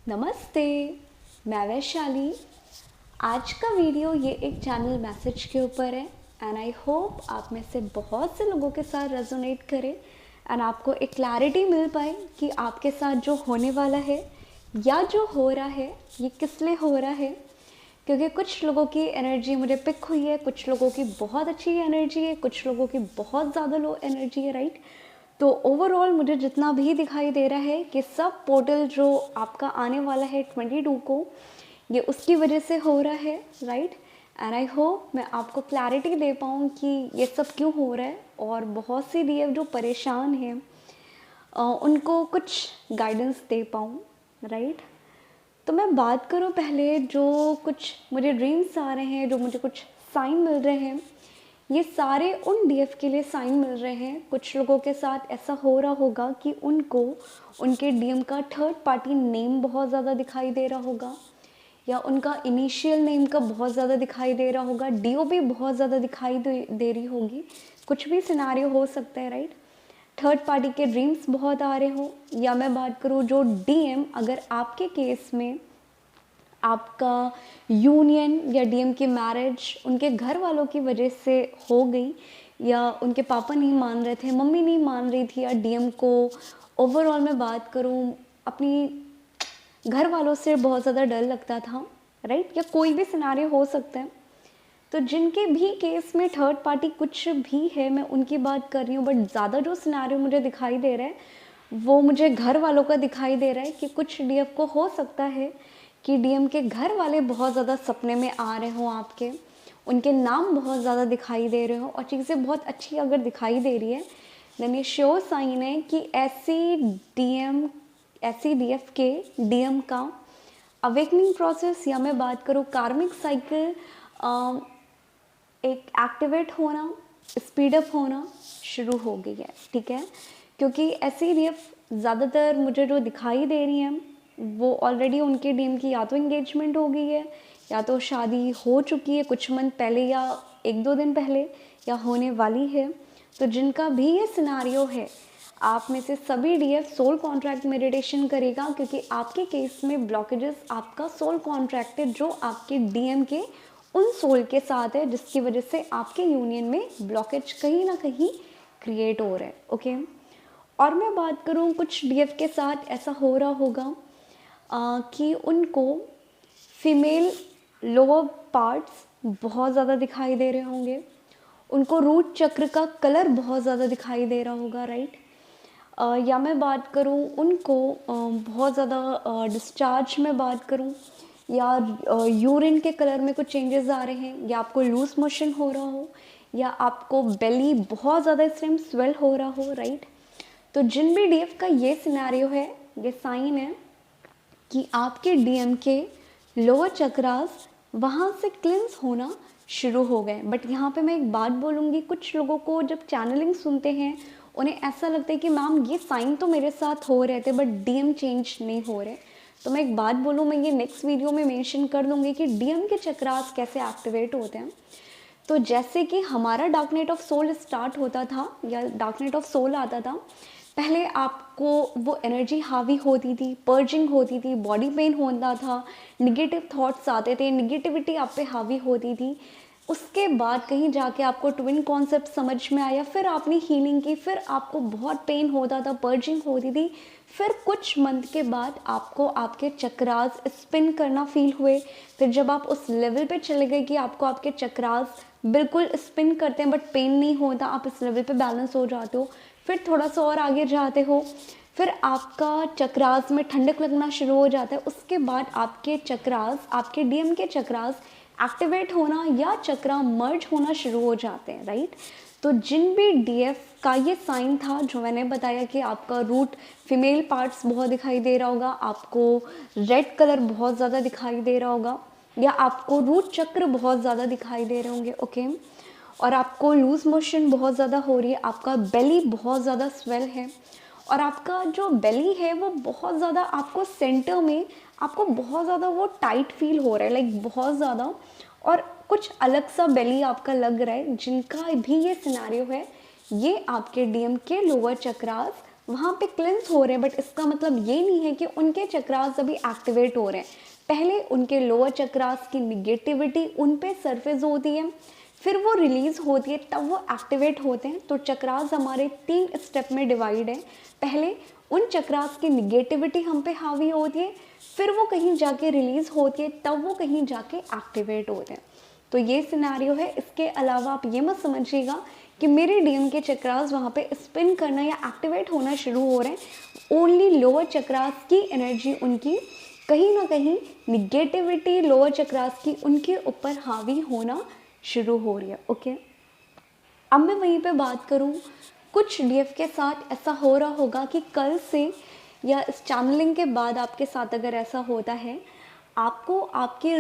नमस्ते, मैं वैशाली। आज का वीडियो ये एक चैनल मैसेज के ऊपर है एंड आई होप आप में से बहुत से लोगों के साथ रेजोनेट करे एंड आपको एक क्लैरिटी मिल पाए कि आपके साथ जो होने वाला है या जो हो रहा है ये किस लिए हो रहा है। क्योंकि कुछ लोगों की एनर्जी मुझे पिक हुई है, कुछ लोगों की बहुत अच्छी एनर्जी है, कुछ लोगों की बहुत ज़्यादा लो एनर्जी है, राइट। तो ओवरऑल मुझे जितना भी दिखाई दे रहा है कि सब पोर्टल जो आपका आने वाला है 22 को, ये उसकी वजह से हो रहा है, राइट। एंड आई होप मैं आपको क्लैरिटी दे पाऊँ कि ये सब क्यों हो रहा है और बहुत सी डीएफ जो परेशान हैं उनको कुछ गाइडेंस दे पाऊँ, राइट। तो मैं बात करूँ पहले जो कुछ मुझे ड्रीम्स आ रहे हैं, जो मुझे कुछ साइन मिल रहे हैं, ये सारे उन डीएफ के लिए साइन मिल रहे हैं। कुछ लोगों के साथ ऐसा हो रहा होगा कि उनको उनके डीएम का थर्ड पार्टी नेम बहुत ज़्यादा दिखाई दे रहा होगा या उनका इनिशियल नेम का बहुत ज़्यादा दिखाई दे रहा होगा, डीओ भी बहुत ज़्यादा दिखाई दे रही होगी। कुछ भी सिनारियो हो सकता है, राइट। थर्ड पार्टी के ड्रीम्स बहुत आ रहे हो, या मैं बात करूँ जो डीएम अगर आपके केस में आपका यूनियन या डीएम की मैरिज उनके घर वालों की वजह से हो गई, या उनके पापा नहीं मान रहे थे, मम्मी नहीं मान रही थी, या डीएम को ओवरऑल मैं बात करूं अपनी घर वालों से बहुत ज़्यादा डर लगता था, राइट। या कोई भी सिनारियो हो सकता है। तो जिनके भी केस में थर्ड पार्टी कुछ भी है, मैं उनकी बात कर रही हूँ। बट ज़्यादा जो सिनारियो मुझे दिखाई दे रहा है वो मुझे घर वालों का दिखाई दे रहा है कि कुछ डीएफ को हो सकता है कि डीएम के घर वाले बहुत ज़्यादा सपने में आ रहे हों आपके, उनके नाम बहुत ज़्यादा दिखाई दे रहे हो और चीज़ें बहुत अच्छी अगर दिखाई दे रही है देन ये श्योर साइन है कि ऐसी डीएफ के डीएम का अवेकनिंग प्रोसेस, या मैं बात करूँ कार्मिक साइकिल एक एक्टिवेट होना, स्पीड अप होना शुरू हो गई है, ठीक है। क्योंकि ऐसी डीएफ ज़्यादातर मुझे जो दिखाई दे रही हैं वो ऑलरेडी उनके डीएम की या तो एंगेजमेंट हो गई है या तो शादी हो चुकी है कुछ मंथ पहले या एक दो दिन पहले, या होने वाली है। तो जिनका भी ये सिनारियो है, आप में से सभी डीएफ सोल कॉन्ट्रैक्ट मेडिटेशन करेगा, क्योंकि आपके केस में ब्लॉकेजेस आपका सोल कॉन्ट्रैक्ट है जो आपके डीएम के उन सोल के साथ है, जिसकी वजह से आपके यूनियन में ब्लॉकेज कहीं ना कहीं क्रिएट हो रहा है, ओके। और मैं बात करूँ कुछ डीएफ के साथ ऐसा हो रहा होगा कि उनको फीमेल लोअर पार्ट्स बहुत ज़्यादा दिखाई दे रहे होंगे, उनको रूट चक्र का कलर बहुत ज़्यादा दिखाई दे रहा होगा, राइट। या मैं बात करूँ उनको बहुत ज़्यादा डिस्चार्ज में बात करूँ या यूरिन के कलर में कुछ चेंजेस आ रहे हैं, या आपको लूज मोशन हो रहा हो, या आपको बेली बहुत ज़्यादा इस टाइम स्वेल हो रहा हो, राइट। तो जिन भी डीएफ का ये सिनेरियो है, ये साइन है कि आपके डीएम के लोअर चक्रास वहाँ से क्लिंस होना शुरू हो गए। बट यहाँ पे मैं एक बात बोलूँगी, कुछ लोगों को जब चैनलिंग सुनते हैं उन्हें ऐसा लगता है कि मैम ये साइन तो मेरे साथ हो रहे थे बट डीएम चेंज नहीं हो रहे। तो मैं एक बात बोलूँ, मैं ये नेक्स्ट वीडियो में मेंशन कर दूँगी कि डीएम के चक्रास कैसे एक्टिवेट होते हैं। तो जैसे कि हमारा dark night of soul start होता था या डार्क नाइट ऑफ सोल आता था, पहले आपको वो एनर्जी हावी होती थी, पर्जिंग होती थी, बॉडी पेन होता था, निगेटिव थॉट्स आते थे, निगेटिविटी आप पे हावी होती थी। उसके बाद कहीं जाके आपको ट्विन कॉन्सेप्ट समझ में आया, फिर आपने हीलिंग की, फिर आपको बहुत पेन होता था, पर्जिंग होती थी। फिर कुछ मंथ के बाद आपको आपके चक्रास स्पिन करना फील हुए। फिर जब आप उस लेवल पे चले गए कि आपको आपके चक्रास बिल्कुल स्पिन करते हैं बट पेन नहीं होता, आप इस लेवल पे बैलेंस हो जाते हो। फिर थोड़ा सा और आगे जाते हो, फिर आपका चक्रास में ठंडक लगना शुरू हो जाता है। उसके बाद आपके चक्रास, आपके डीएम के चक्रास एक्टिवेट होना या चक्रा मर्ज होना शुरू हो जाते हैं, राइट। तो जिन भी डीएफ का ये साइन था जो मैंने बताया कि आपका रूट फीमेल पार्ट्स बहुत दिखाई दे रहा होगा, आपको रेड कलर बहुत ज़्यादा दिखाई दे रहा होगा, या आपको रूट चक्र बहुत ज़्यादा दिखाई दे रहे होंगे, ओके। और आपको लूज मोशन बहुत ज़्यादा हो रही है, आपका बेली बहुत ज़्यादा स्वेल है, और आपका जो बेली है वो बहुत ज़्यादा आपको सेंटर में आपको बहुत ज़्यादा वो टाइट फील हो रहा है, लाइक बहुत ज़्यादा, और कुछ अलग सा बेली आपका लग रहा है। जिनका भी ये सिनेरियो है, ये आपके डीएम के लोअर चक्रास वहाँ पे क्लेंस हो रहे हैं, बट इसका मतलब ये नहीं है कि उनके चक्रास अभी एक्टिवेट हो रहे हैं। पहले उनके लोअर चक्रास की निगेटिविटी उन पे सरफेस होती है, फिर वो रिलीज होती है, तब वो एक्टिवेट होते हैं। तो चक्रास हमारे 3 स्टेप में डिवाइड है। पहले उन चक्रास की निगेटिविटी हम पे हावी होती है, फिर वो कहीं जाके रिलीज होती है, तब वो कहीं जाके एक्टिवेट होते हैं। तो ये सिनेरियो है। इसके अलावा आप ये मत समझिएगा कि मेरे डीएम के चक्रास वहाँ पे स्पिन करना या एक्टिवेट होना शुरू हो रहे हैं। ओनली लोअर चक्रास की एनर्जी उनकी कहीं ना कहीं निगेटिविटी लोअर चक्रास की उनके ऊपर हावी होना शुरू हो रही है। ओके, अब मैं वहीं पे बात करूँ, कुछ डीएफ के साथ ऐसा हो रहा होगा कि कल से या इस चैनलिंग के बाद आपके साथ अगर ऐसा होता है, आपको आपके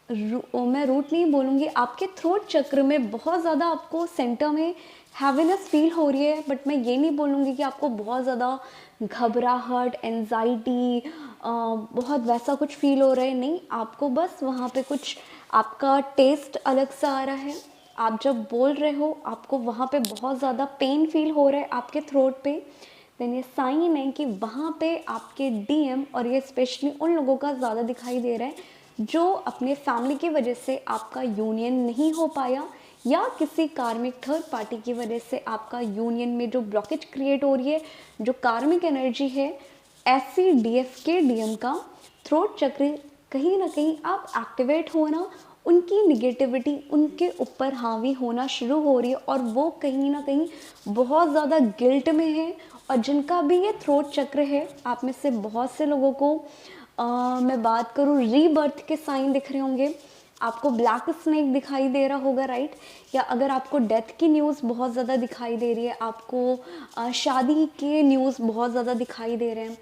मैं रूट नहीं बोलूँगी, आपके थ्रोट चक्र में बहुत ज़्यादा आपको सेंटर में हैवीनेस फील हो रही है। बट मैं ये नहीं बोलूँगी कि आपको बहुत ज़्यादा घबराहट, एंजाइटी, बहुत वैसा कुछ फील हो रहा है। नहीं, आपको बस वहाँ पे कुछ आपका टेस्ट अलग सा आ रहा है। आप जब बोल रहे हो आपको वहाँ पे बहुत ज़्यादा पेन फील हो रहा है आपके थ्रोट पे, देन ये साइन है कि वहाँ पे आपके डीएम, और ये स्पेशली उन लोगों का ज़्यादा दिखाई दे रहा है जो अपने फैमिली की वजह से आपका यूनियन नहीं हो पाया, या किसी कार्मिक थर्ड पार्टी की वजह से आपका यूनियन में जो ब्लॉकेज क्रिएट हो रही है, जो कार्मिक एनर्जी है, ऐसी डीएफ के डीएम का थ्रोट चक्र कहीं ना कहीं आप एक्टिवेट होना, उनकी निगेटिविटी उनके ऊपर हावी होना शुरू हो रही है, और वो कहीं ना कहीं बहुत ज़्यादा गिल्ट में है। और जिनका भी ये थ्रोट चक्र है, आप में से बहुत से लोगों को मैं बात करूँ रीबर्थ के साइन दिख रहे होंगे, आपको ब्लैक स्नेक दिखाई दे रहा होगा, राइट। या अगर आपको डेथ की न्यूज़ बहुत ज़्यादा दिखाई दे रही है, आपको शादी के न्यूज़ बहुत ज़्यादा दिखाई दे रहे हैं,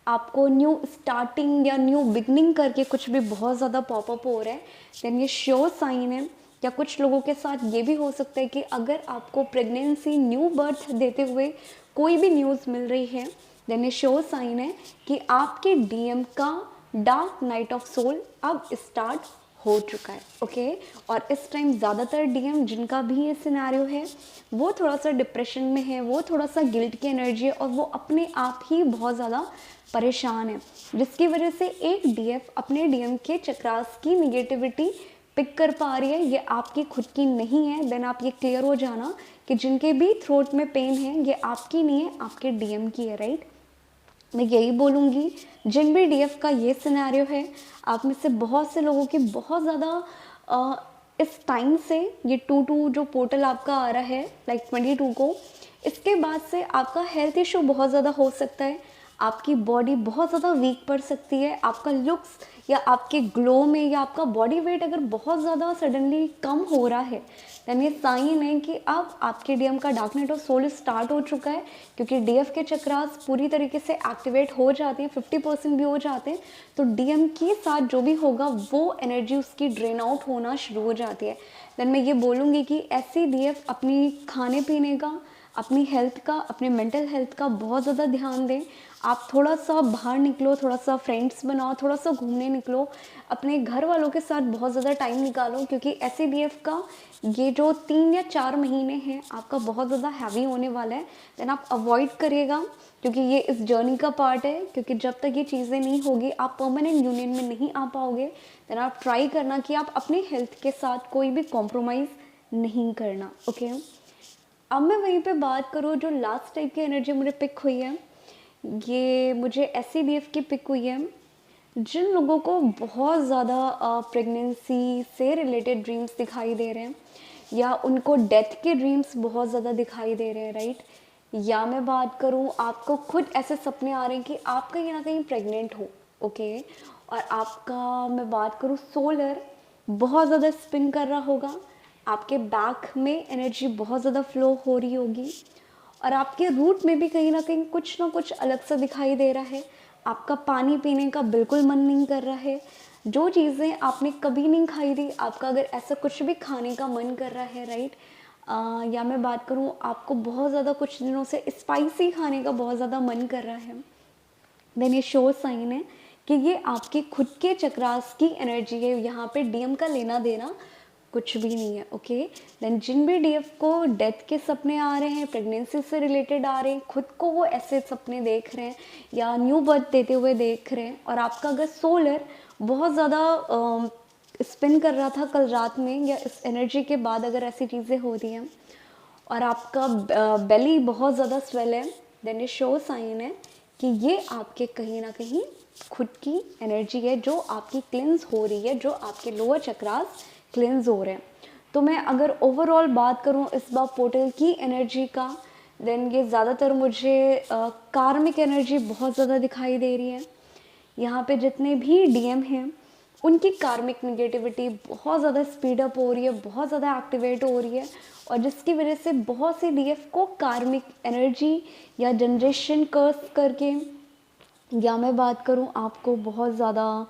आपको न्यू स्टार्टिंग या न्यू बिगनिंग करके कुछ भी बहुत ज़्यादा पॉपअप हो रहा है, देन ये श्योर साइन है। या कुछ लोगों के साथ ये भी हो सकता है कि अगर आपको प्रेगनेंसी, न्यू बर्थ देते हुए कोई भी न्यूज़ मिल रही है, देन ये श्योर साइन है कि आपके डीएम का डार्क नाइट ऑफ सोल अब स्टार्ट हो चुका है। ओके, और इस टाइम ज़्यादातर डीएम जिनका भी ये सिनेरियो है, वो थोड़ा सा डिप्रेशन में है, वो थोड़ा सा गिल्ट की एनर्जी है, और वो अपने आप ही बहुत ज़्यादा परेशान है, जिसकी वजह से एक डीएफ अपने डीएम के चक्रास की निगेटिविटी पिक कर पा रही है। ये आपकी खुद की नहीं है। देन आप ये क्लियर हो जाना कि जिनके भी थ्रोट में पेन है, ये आपकी नहीं है, आपके डीएम की है, राइट। मैं यही बोलूँगी, जिन भी डीएफ का ये सिनेरियो है, आप में से बहुत से लोगों की बहुत ज़्यादा इस टाइम से ये 2-2 जो पोर्टल आपका आ रहा है, लाइक 22 को, इसके बाद से आपका हेल्थ इशू बहुत ज़्यादा हो सकता है, आपकी बॉडी बहुत ज़्यादा वीक पड़ सकती है, आपका लुक्स या आपके ग्लो में या आपका बॉडी वेट अगर बहुत ज़्यादा सडनली कम हो रहा है, देन ये साइन है कि अब आपके डीएम का dark night of soul start हो चुका है। क्योंकि डीएफ के चक्रास पूरी तरीके से एक्टिवेट हो जाते हैं, 50% भी हो जाते हैं, तो डीएम के साथ जो भी होगा वो एनर्जी उसकी ड्रेन आउट होना शुरू हो जाती है। देन मैं ये बोलूँगी कि ऐसी डीएफ अपनी खाने पीने का, अपनी हेल्थ का, अपने मेंटल हेल्थ का बहुत ज़्यादा ध्यान दें। आप थोड़ा सा बाहर निकलो, थोड़ा सा फ्रेंड्स बनाओ, थोड़ा सा घूमने निकलो, अपने घर वालों के साथ बहुत ज़्यादा टाइम निकालो, क्योंकि ऐसे डीएफ का ये जो 3 या 4 महीने हैं आपका बहुत ज़्यादा हैवी होने वाला है। देन आप अवॉइड करिएगा, क्योंकि ये इस जर्नी का पार्ट है। क्योंकि जब तक ये चीज़ें नहीं होगी, आप परमानेंट यूनियन में नहीं आ पाओगे। देन आप ट्राई करना कि आप अपनी हेल्थ के साथ कोई भी कॉम्प्रोमाइज़ नहीं करना। ओके, अब मैं वहीं पे बात करूँ, जो लास्ट टाइप की एनर्जी मुझे पिक हुई है, ये मुझे ऐसी डीएफ की पिक हुई है जिन लोगों को बहुत ज़्यादा प्रेगनेंसी से रिलेटेड ड्रीम्स दिखाई दे रहे हैं, या उनको डेथ के ड्रीम्स बहुत ज़्यादा दिखाई दे रहे हैं, राइट। या मैं बात करूँ, आपको खुद ऐसे सपने आ रहे हैं कि आप कहीं ना कहीं प्रेग्नेंट हो, ओके, और आपका मैं बात करूँ सोलर बहुत ज़्यादा स्पिन कर रहा होगा, आपके बैक में एनर्जी बहुत ज़्यादा फ्लो हो रही होगी, और आपके रूट में भी कहीं ना कुछ अलग सा दिखाई दे रहा है। आपका पानी पीने का बिल्कुल मन नहीं कर रहा है, जो चीज़ें आपने कभी नहीं खाई थी, आपका अगर ऐसा कुछ भी खाने का मन कर रहा है, राइट। या मैं बात करूँ, आपको बहुत ज़्यादा कुछ दिनों से स्पाइसी खाने का बहुत ज़्यादा मन कर रहा है, देन ये श्योर साइन है कि ये आपके खुद के चक्रास की एनर्जी है। यहाँ पे डीएम का लेना देना कुछ भी नहीं है। ओके, देन जिन भी डीएफ को डेथ के सपने आ रहे हैं, प्रेगनेंसी से रिलेटेड आ रहे हैं, खुद को वो ऐसे सपने देख रहे हैं या न्यू बर्थ देते हुए देख रहे हैं, और आपका अगर सोलर बहुत ज़्यादा स्पिन कर रहा था कल रात में या इस एनर्जी के बाद अगर ऐसी चीज़ें हो रही हैं और आपका बेली बहुत ज़्यादा स्वेल है, देन ये शो साइन है कि ये आपके कहीं ना कहीं खुद की एनर्जी है जो आपकी क्लिन्स हो रही है, जो आपके लोअर चक्रास क्लिन्स हो रहे हैं। तो मैं अगर ओवरऑल बात करूं इस बार पोर्टल की एनर्जी का, देन ये ज़्यादातर मुझे कार्मिक एनर्जी बहुत ज़्यादा दिखाई दे रही है। यहाँ पे जितने भी डीएम हैं उनकी कार्मिक निगेटिविटी बहुत ज़्यादा स्पीड अप हो रही है, बहुत ज़्यादा एक्टिवेट हो रही है, और जिसकी वजह से बहुत से डीएफ को कार्मिक एनर्जी या जनरेशन कर्स करके, या मैं बात करूं आपको बहुत ज़्यादा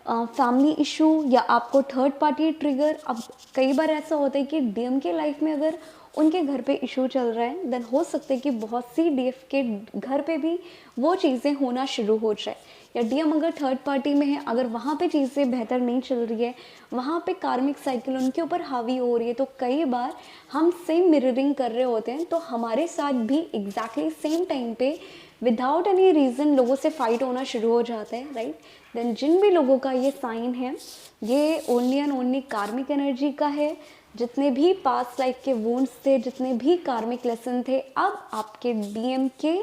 फैमिली इशू या आपको थर्ड पार्टी ट्रिगर। अब कई बार ऐसा होता है कि डीएम के लाइफ में अगर उनके घर पे इशू चल रहा है, देन हो सकता है कि बहुत सी डीएफ के घर पे भी वो चीज़ें होना शुरू हो जाए, या डीएम अगर थर्ड पार्टी में है, अगर वहाँ पे चीज़ें बेहतर नहीं चल रही है, वहाँ पे कार्मिक साइकिल उनके ऊपर हावी हो रही है, तो कई बार हम सेम मिररिंग कर रहे होते हैं, तो हमारे साथ भी एग्जैक्टली सेम टाइम पे विदाउट एनी रीज़न लोगों से फाइट होना शुरू हो जाता है, राइट। देन जिन भी लोगों का ये साइन है, ये ओनली एंड ओनली कार्मिक एनर्जी का है। जितने भी पास्ट लाइफ के वुंड्स थे, जितने भी कार्मिक लेसन थे, अब आपके डीएम के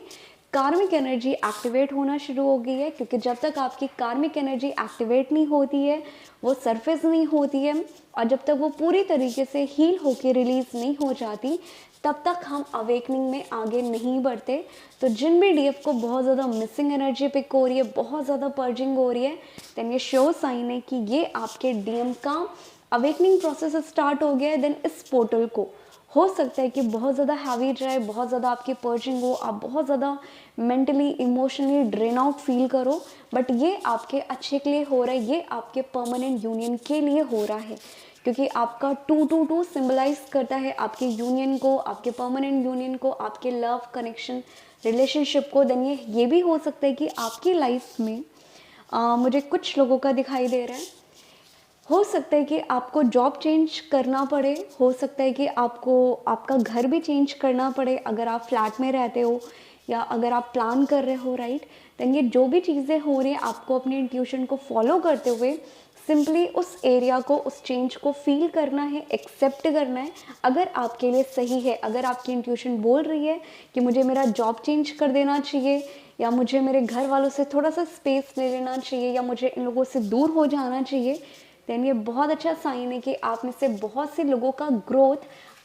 कार्मिक एनर्जी एक्टिवेट होना शुरू हो गई है, क्योंकि जब तक आपकी कार्मिक एनर्जी एक्टिवेट नहीं होती है, वो सरफेस नहीं होती है, और जब तक वो पूरी तरीके से हील होके रिलीज़ नहीं हो जाती, तब तक हम अवेकनिंग में आगे नहीं बढ़ते। तो जिन भी डीएफ को बहुत ज़्यादा मिसिंग एनर्जी पिक हो रही है, बहुत ज़्यादा पर्जिंग हो रही है, देन ये शो साइन है कि ये आपके डीएम का अवेकनिंग प्रोसेस स्टार्ट हो गया है। देन इस पोर्टल को हो सकता है कि बहुत ज़्यादा हैवी जाए, बहुत ज़्यादा आपकी पर्जिंग हो, आप बहुत ज़्यादा mentally emotionally drain out feel करो, बट ये आपके अच्छे के लिए हो रहा है, ये आपके परमानेंट यूनियन के लिए हो रहा है, क्योंकि आपका 222 सिंबलाइज करता है आपके यूनियन को, आपके परमानेंट यूनियन को, आपके लव कनेक्शन रिलेशनशिप को। देन ये भी हो सकता है कि आपकी लाइफ में मुझे कुछ लोगों का दिखाई दे रहा है, हो सकता है कि आपको जॉब चेंज करना पड़े, हो सकता है कि आपको आपका घर भी चेंज करना पड़े अगर आप फ्लैट में रहते हो या अगर आप प्लान कर रहे हो, राइट। देन ये जो भी चीज़ें हो रही हैं, आपको अपनी इंट्यूशन को फॉलो करते हुए सिंपली उस एरिया को, उस चेंज को फील करना है, एक्सेप्ट करना है। अगर आपके लिए सही है, अगर आपकी इंट्यूशन बोल रही है कि मुझे मेरा जॉब चेंज कर देना चाहिए, या मुझे मेरे घर वालों से थोड़ा सा स्पेस ले लेना चाहिए, या मुझे इन लोगों से दूर हो जाना चाहिए, देन ये बहुत अच्छा साइन है कि आप में से बहुत से लोगों का ग्रोथ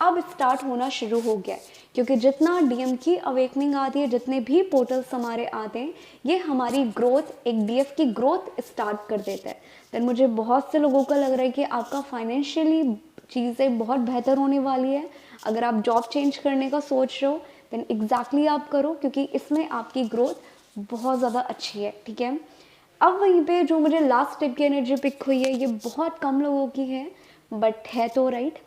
अब स्टार्ट होना शुरू हो गया है, क्योंकि जितना डीएम की अवेकनिंग आती है, जितने भी पोर्टल्स हमारे आते हैं, ये हमारी ग्रोथ, एक डीएफ की ग्रोथ स्टार्ट कर देता है। देन मुझे बहुत से लोगों का लग रहा है कि आपका फाइनेंशियली चीज़ें बहुत बेहतर होने वाली है। अगर आप जॉब चेंज करने का सोच रहे हो, देन एग्जैक्टली आप करो, क्योंकि इसमें आपकी ग्रोथ बहुत ज़्यादा अच्छी है, ठीक है। अब वहीं पे जो मुझे लास्ट टिप की एनर्जी पिक हुई है, ये बहुत कम लोगों की है, बट है तो, राइट।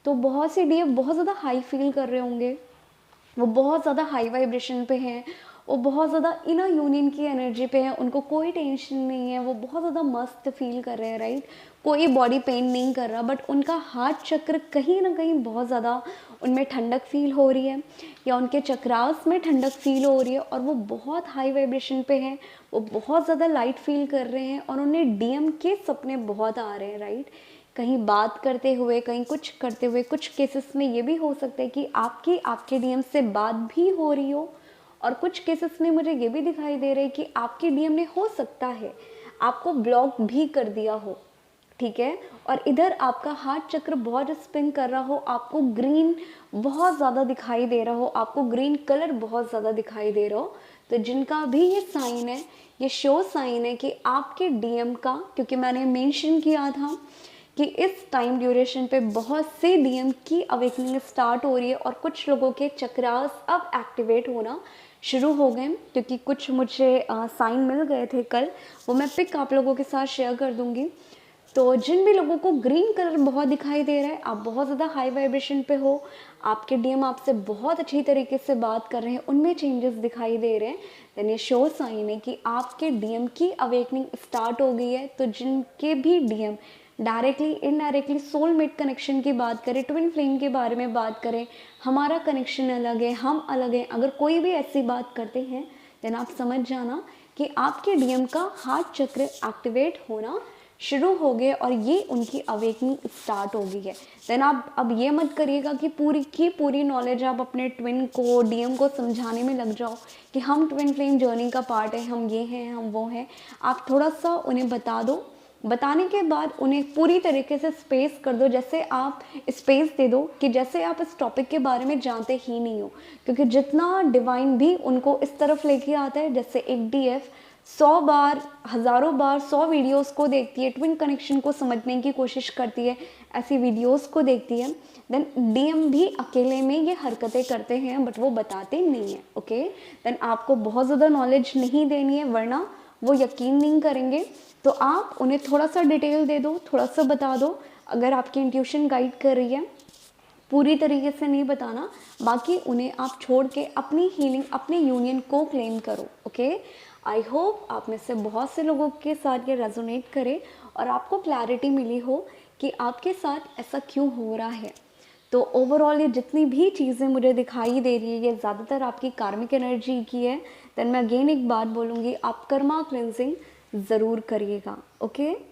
तो बहुत से डीएफ बहुत ज़्यादा हाई फील कर रहे होंगे, वो बहुत ज़्यादा हाई वाइब्रेशन पे हैं, वो बहुत ज़्यादा इनर यूनियन की एनर्जी पे हैं, उनको कोई टेंशन नहीं है, वो बहुत ज़्यादा मस्त फील कर रहे हैं, राइट। कोई बॉडी पेन नहीं कर रहा, बट उनका हार्ट चक्र कहीं ना कहीं बहुत ज़्यादा उनमें ठंडक फील हो रही है, या उनके चक्रास में ठंडक फील हो रही है, और वो बहुत हाई वाइब्रेशन पे हैं, वो बहुत ज़्यादा लाइट फील कर रहे हैं, और उन्हें डीएम के सपने बहुत आ रहे हैं, राइट। कहीं बात करते हुए, कहीं कुछ करते हुए, कुछ केसेस में ये भी हो सकता है कि आपके डीएम से बात भी हो रही हो, और कुछ केसेस में मुझे ये भी दिखाई दे रहा है कि आपके डीएम ने हो सकता है आपको ब्लॉक भी कर दिया हो, ठीक है। और इधर आपका हार्ट चक्र बहुत स्पिन कर रहा हो, आपको ग्रीन बहुत ज़्यादा दिखाई दे रहा हो, आपको ग्रीन कलर बहुत ज़्यादा दिखाई दे रहा हो, तो जिनका भी ये साइन है, ये शो साइन है कि आपके डीएम का, क्योंकि मैंने मेंशन किया था कि इस टाइम ड्यूरेशन पे बहुत से डीएम की अवेकनिंग स्टार्ट हो रही है, और कुछ लोगों के चक्रास अब एक्टिवेट होना शुरू हो गए, क्योंकि कुछ मुझे साइन मिल गए थे कल, वो मैं पिक आप लोगों के साथ शेयर कर दूंगी। तो जिन भी लोगों को ग्रीन कलर बहुत दिखाई दे रहा है, आप बहुत ज़्यादा हाई वाइब्रेशन पे हो, आपके डीएम आपसे बहुत अच्छी तरीके से बात कर रहे हैं, उनमें चेंजेस दिखाई दे रहे हैं, देन ये शो साइन है कि आपके डीएम की अवेकनिंग स्टार्ट हो गई है। तो जिनके भी DM directly indirectly soulmate connection की बात करें, ट्विन फ्लेम के बारे में बात करें, हमारा कनेक्शन अलग है, हम अलग हैं, अगर कोई भी ऐसी बात करते हैं देन आप समझ जाना कि आपके डीएम का हार्ट चक्र एक्टिवेट होना शुरू हो गए और ये उनकी अवेकनिंग स्टार्ट हो गई है। देन आप अब ये मत करिएगा कि पूरी की पूरी नॉलेज आप अपने ट्विन को, डीएम को समझाने में लग जाओ कि हम ट्विन फ्लेम जर्नी का पार्ट है, हम ये हैं, हम वो हैं। आप थोड़ा सा उन्हें बता दो, बताने के बाद उन्हें पूरी तरीके से स्पेस कर दो, जैसे आप स्पेस दे दो कि जैसे आप इस टॉपिक के बारे में जानते ही नहीं हो। क्योंकि जितना डिवाइन भी उनको इस तरफ लेके आता है, जैसे एक डीएफ 100 बार, हज़ारों बार 100 वीडियोस को देखती है, ट्विन कनेक्शन को समझने की कोशिश करती है, ऐसी वीडियोस को देखती है, देन डीएम भी अकेले में ये हरकतें करते हैं बट वो बताते नहीं हैं। ओके, देन आपको बहुत ज़्यादा नॉलेज नहीं देनी है वरना वो यकीन नहीं करेंगे। तो आप उन्हें थोड़ा सा डिटेल दे दो, थोड़ा सा बता दो। अगर आपकी इंट्यूशन गाइड कर रही है, पूरी तरीके से नहीं बताना, बाकी उन्हें आप छोड़ के अपनी हीलिंग, अपनी यूनियन को क्लेम करो। ओके, आई होप आप में से बहुत से लोगों के साथ ये रेजोनेट करे और आपको क्लैरिटी मिली हो कि आपके साथ ऐसा क्यों हो रहा है। तो ओवरऑल ये जितनी भी चीज़ें मुझे दिखाई दे रही है ये ज़्यादातर आपकी कार्मिक एनर्जी की है। देन मैं अगेन एक बात बोलूँगी, आप कर्मा क्लेंजिंग ज़रूर करिएगा। ओके।